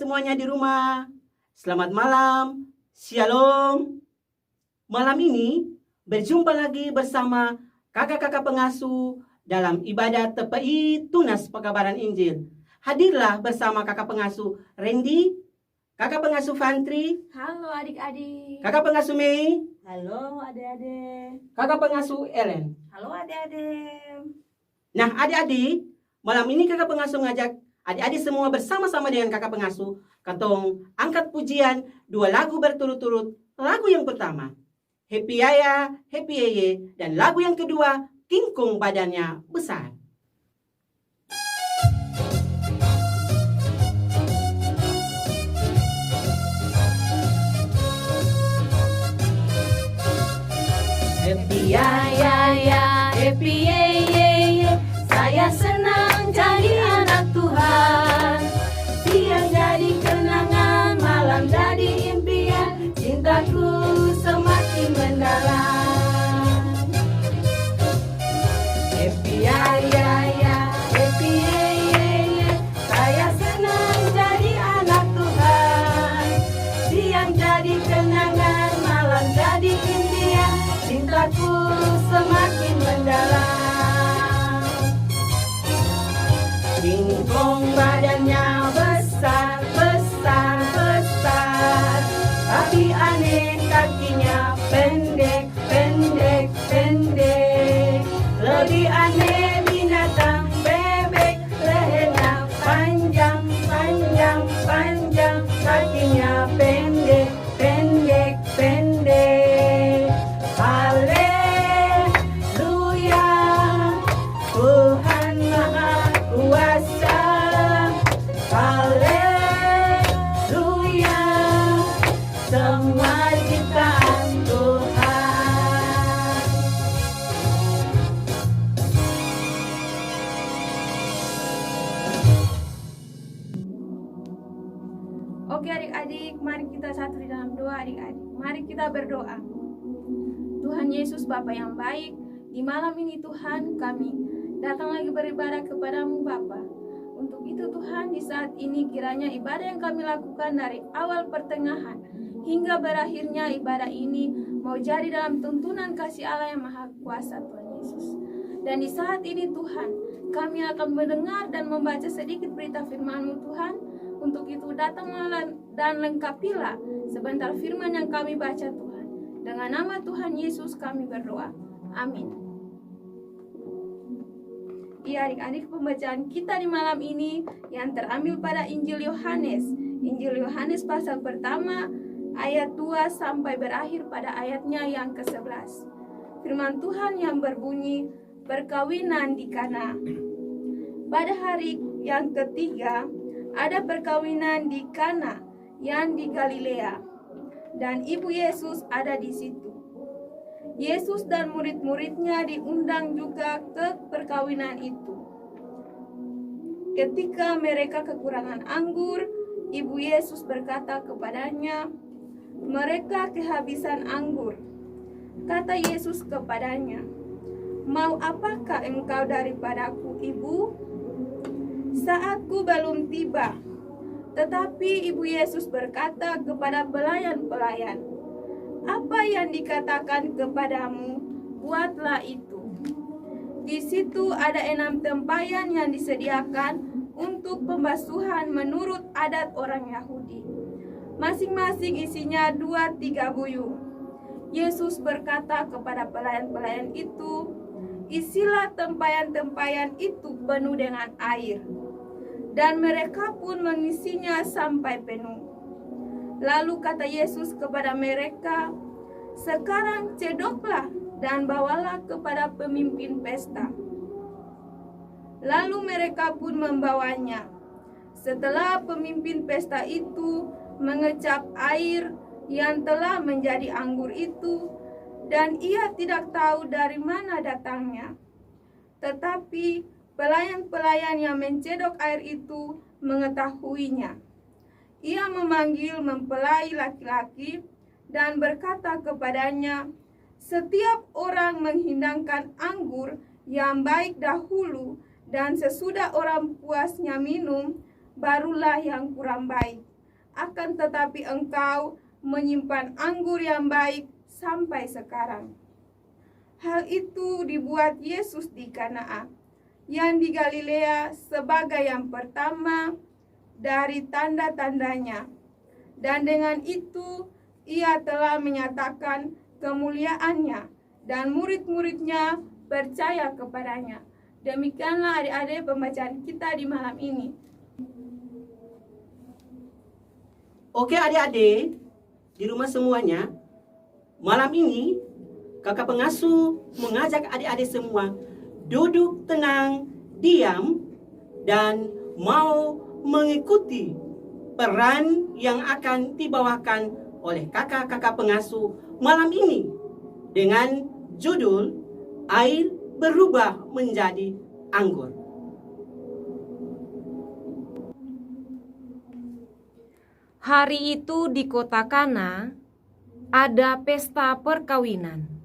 semuanya di rumah. Selamat malam. Shalom. Malam ini berjumpa lagi bersama kakak-kakak pengasuh dalam ibadat TPI Tunas Pekabaran Injil. Hadirlah bersama kakak pengasuh Randy, kakak pengasuh Fantri. Halo adik-adik. Kakak pengasuh Mei. Halo adik-adik. Kakak pengasuh Ellen. Halo adik-adik. Nah adik-adik, malam ini kakak pengasuh ngajak adik-adik semua bersama-sama dengan kakak pengasuh katong angkat pujian 2 lagu berturut-turut. Lagu yang pertama Happy Yaya, Happy Yeye, dan lagu yang kedua King Kong badannya besar. Happy Yaya, Happy Yeye, saya senang jadi anak Tuhan. Siang jadi kenangan, malam jadi impian, cintaku semakin mendalam. Happy Yaya, Happy Yeye, saya senang jadi anak Tuhan. Siang jadi kenangan, malam jadi impian, cintaku semakin mendalam. King Kong badannya besar, besar, besar, tapi aneh kakinya pendek, pendek, pendek. Lebih aneh binatang bebek, lehernya panjang, panjang, panjang, kakinya pendek, pendek, pendek. Haleluya, Tuhan Maha Kuasa. Haleluya, semua ciptaan Tuhan. Oke adik-adik, mari kita satu di dalam doa adik-adik. Mari kita berdoa. Tuhan Yesus Bapa yang baik, di malam ini Tuhan kami datang lagi beribadah kepadamu Bapa. Untuk itu Tuhan di saat ini kiranya ibadah yang kami lakukan dari awal pertengahan hingga berakhirnya ibadah ini mau jadi dalam tuntunan kasih Allah yang Maha Kuasa Tuhan Yesus. Dan di saat ini Tuhan kami akan mendengar dan membaca sedikit berita firman-Mu Tuhan. Untuk itu datanglah dan lengkapilah sebentar firman yang kami baca Tuhan. Dengan nama Tuhan Yesus kami berdoa. Amin. Iya adik-adik, pembacaan kita di malam ini yang terambil pada Injil Yohanes. Injil Yohanes pasal pertama ayat 2 sampai berakhir pada ayatnya yang ke-11. Firman Tuhan yang berbunyi, perkawinan di Kana. Pada hari yang ketiga ada perkawinan di Kana yang di Galilea, dan ibu Yesus ada di situ. Yesus dan murid-muridnya diundang juga ke perkawinan itu. Ketika mereka kekurangan anggur, ibu Yesus berkata kepadanya, mereka kehabisan anggur. Kata Yesus kepadanya, mau apakah engkau daripadaku, ibu? Saatku belum tiba. Tetapi ibu Yesus berkata kepada pelayan-pelayan, apa yang dikatakan kepadamu, buatlah itu. Di situ ada 6 tempayan yang disediakan untuk pembasuhan menurut adat orang Yahudi. Masing-masing isinya 2-3 buyung. Yesus berkata kepada pelayan-pelayan itu, isilah tempayan-tempayan itu penuh dengan air. Dan mereka pun mengisinya sampai penuh. Lalu kata Yesus kepada mereka, sekarang cedoklah dan bawalah kepada pemimpin pesta. Lalu mereka pun membawanya. Setelah pemimpin pesta itu mengecap air yang telah menjadi anggur itu, dan ia tidak tahu dari mana datangnya. Tetapi pelayan-pelayan yang mencedok air itu mengetahuinya. Ia memanggil mempelai laki-laki dan berkata kepadanya, setiap orang menghidangkan anggur yang baik dahulu, dan sesudah orang puasnya minum, barulah yang kurang baik. akan tetapi engkau menyimpan anggur yang baik sampai sekarang." Hal itu dibuat Yesus di Kana yang di Galilea sebagai yang pertama dari tanda-tandanya. Dan dengan itu ia telah menyatakan kemuliaannya dan murid-muridnya percaya kepadanya. Demikianlah adik-adik pembacaan kita di malam ini. Oke adik-adik, di rumah semuanya, malam ini kakak pengasuh mengajak adik-adik semua duduk tenang, diam, dan mau mengikuti peran yang akan dibawakan oleh kakak-kakak pengasuh malam ini dengan judul Air Berubah Menjadi Anggur. Hari itu di kota Kana ada pesta perkawinan.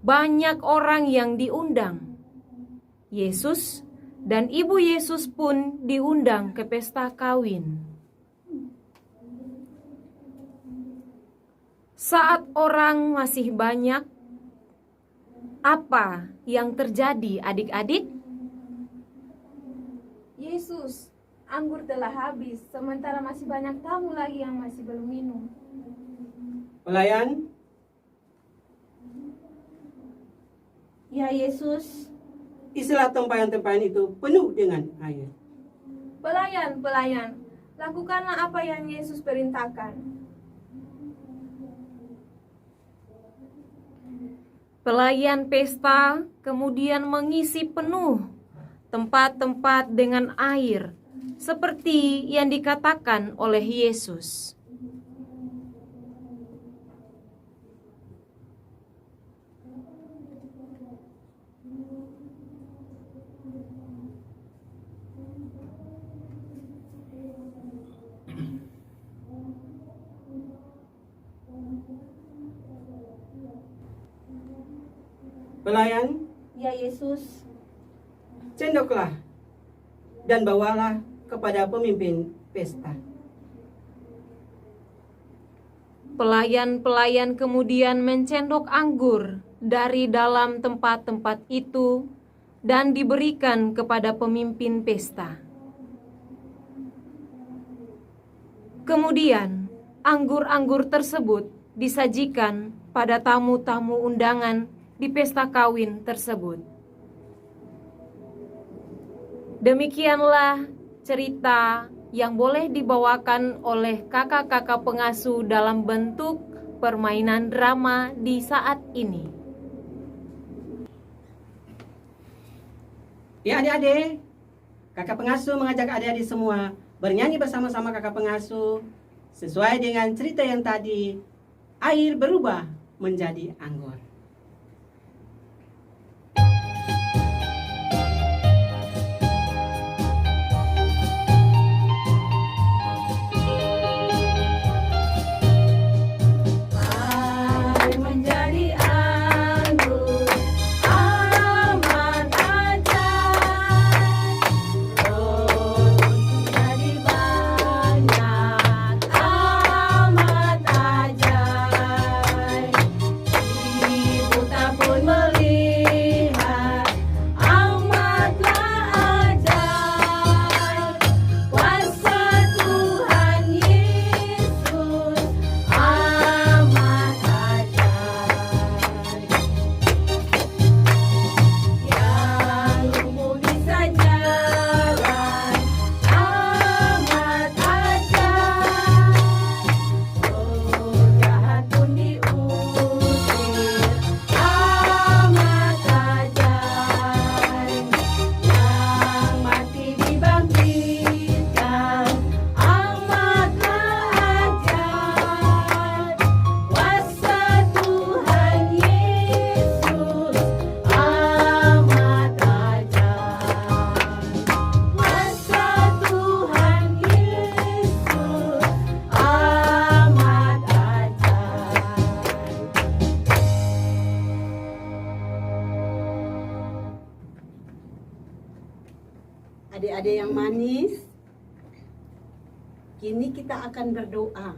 Banyak orang yang diundang. Yesus dan ibu Yesus pun diundang ke pesta kawin. Saat orang masih banyak, apa yang terjadi adik-adik? Yesus, anggur telah habis, sementara masih banyak tamu lagi yang masih belum minum. Pelayan, Ya Yesus, isilah tempayan-tempayan itu penuh dengan air. Pelayan, lakukanlah apa yang Yesus perintahkan. Pelayan pesta kemudian mengisi penuh tempat-tempat dengan air, seperti yang dikatakan oleh Yesus. Pelayan, ya Yesus, cendoklah dan bawalah kepada pemimpin pesta. Pelayan-pelayan kemudian mencendok anggur dari dalam tempat-tempat itu dan diberikan kepada pemimpin pesta. Kemudian, anggur-anggur tersebut disajikan pada tamu-tamu undangan di pesta kawin tersebut. Demikianlah cerita yang boleh dibawakan oleh kakak-kakak pengasuh dalam bentuk permainan drama di saat ini. Ya adik-adik, kakak pengasuh mengajak adik-adik semua bernyanyi bersama-sama kakak pengasuh sesuai dengan cerita yang tadi, air berubah menjadi anggur. adik-adik yang manis, Kini kita akan berdoa.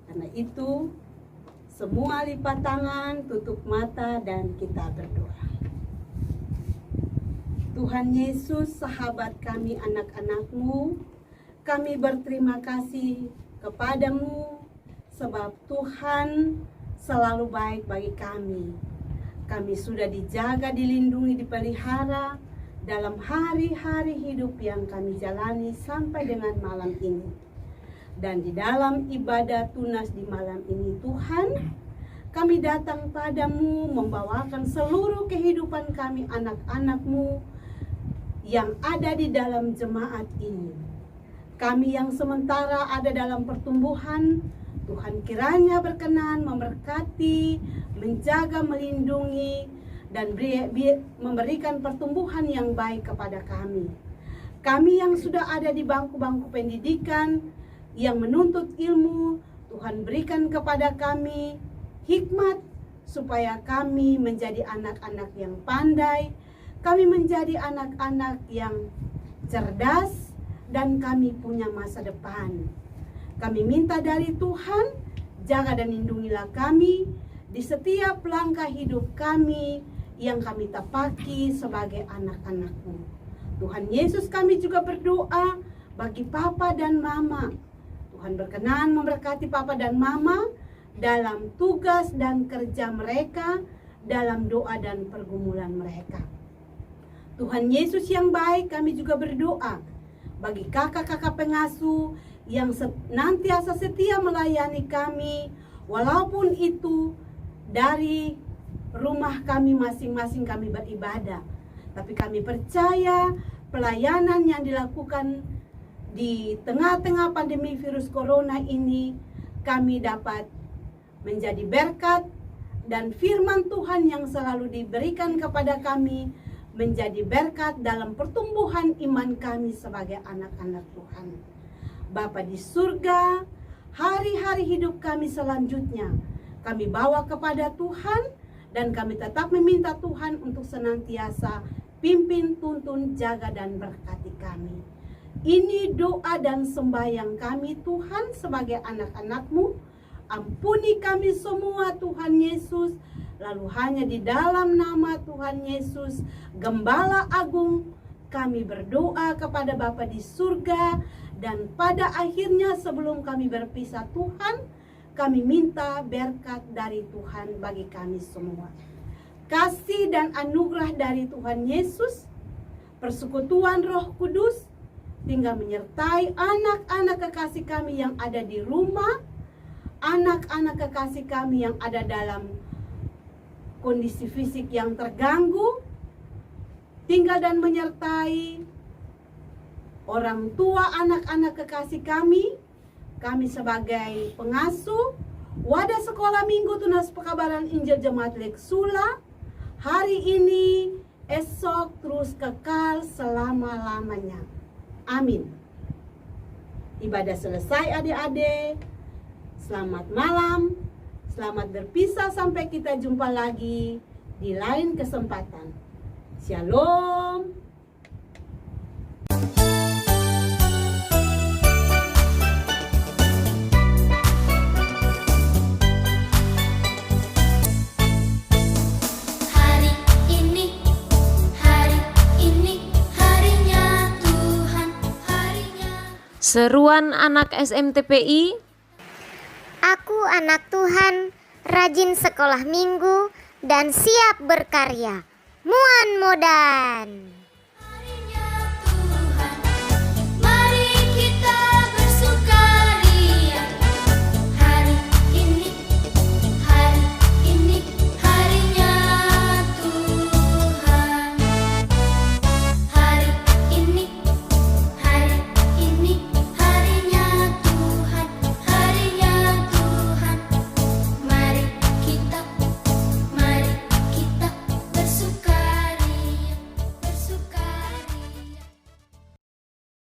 Karena itu, semua lipat tangan, tutup mata, dan kita berdoa. Tuhan Yesus, sahabat kami, anak-anak-Mu, kami berterima kasih kepadamu sebab Tuhan selalu baik bagi kami. Kami sudah dijaga, dilindungi, dipelihara dalam hari-hari hidup yang kami jalani sampai dengan malam ini. Dan di dalam ibadah tunas di malam ini, Tuhan, kami datang padamu membawakan seluruh kehidupan kami anak-anak-Mu yang ada di dalam jemaat ini. Kami yang sementara ada dalam pertumbuhan, Tuhan kiranya berkenan memberkati, menjaga, melindungi, dan memberikan pertumbuhan yang baik kepada kami. Kami yang sudah ada di bangku-bangku pendidikan, yang menuntut ilmu, Tuhan berikan kepada kami hikmat, supaya kami menjadi anak-anak yang pandai, kami menjadi anak-anak yang cerdas, dan kami punya masa depan. Kami minta dari Tuhan, jaga dan lindungilah kami di setiap langkah hidup kami yang kami tepaki sebagai anak-anak-Mu. Tuhan Yesus, kami juga berdoa bagi Papa dan Mama. Tuhan berkenan memberkati Papa dan Mama dalam tugas dan kerja mereka, dalam doa dan pergumulan mereka. Tuhan Yesus yang baik, kami juga berdoa bagi kakak-kakak pengasuh yang senantiasa setia melayani kami, walaupun itu dari rumah kami masing-masing kami beribadah. Tapi kami percaya pelayanan yang dilakukan di tengah-tengah pandemi virus corona ini, kami dapat menjadi berkat, dan firman Tuhan yang selalu diberikan kepada kami menjadi berkat dalam pertumbuhan iman kami sebagai anak-anak Tuhan. Bapa di surga, hari-hari hidup kami selanjutnya kami bawa kepada Tuhan, dan kami tetap meminta Tuhan untuk senantiasa pimpin, tuntun, jaga, dan berkati kami. Ini doa dan sembahyang kami Tuhan sebagai anak-anak-Mu. Ampuni kami semua Tuhan Yesus. Lalu hanya di dalam nama Tuhan Yesus, Gembala Agung, kami berdoa kepada Bapa di surga. Dan pada akhirnya sebelum kami berpisah Tuhan, kami minta berkat dari Tuhan bagi kami semua. Kasih dan anugerah dari Tuhan Yesus, persekutuan Roh Kudus, tinggal menyertai anak-anak kekasih kami yang ada di rumah, anak-anak kekasih kami yang ada dalam kondisi fisik yang terganggu, tinggal dan menyertai orang tua anak-anak kekasih kami sebagai pengasuh, wadah sekolah minggu tunas pekabaran Injil Jemaat Leksula, hari ini, esok, terus kekal selama-lamanya. Amin. Ibadah selesai adik-adik. Selamat malam. Selamat berpisah sampai kita jumpa lagi di lain kesempatan. Shalom. Seruan anak SMTPI. Aku anak Tuhan, rajin sekolah minggu dan siap berkarya. Muan Modan.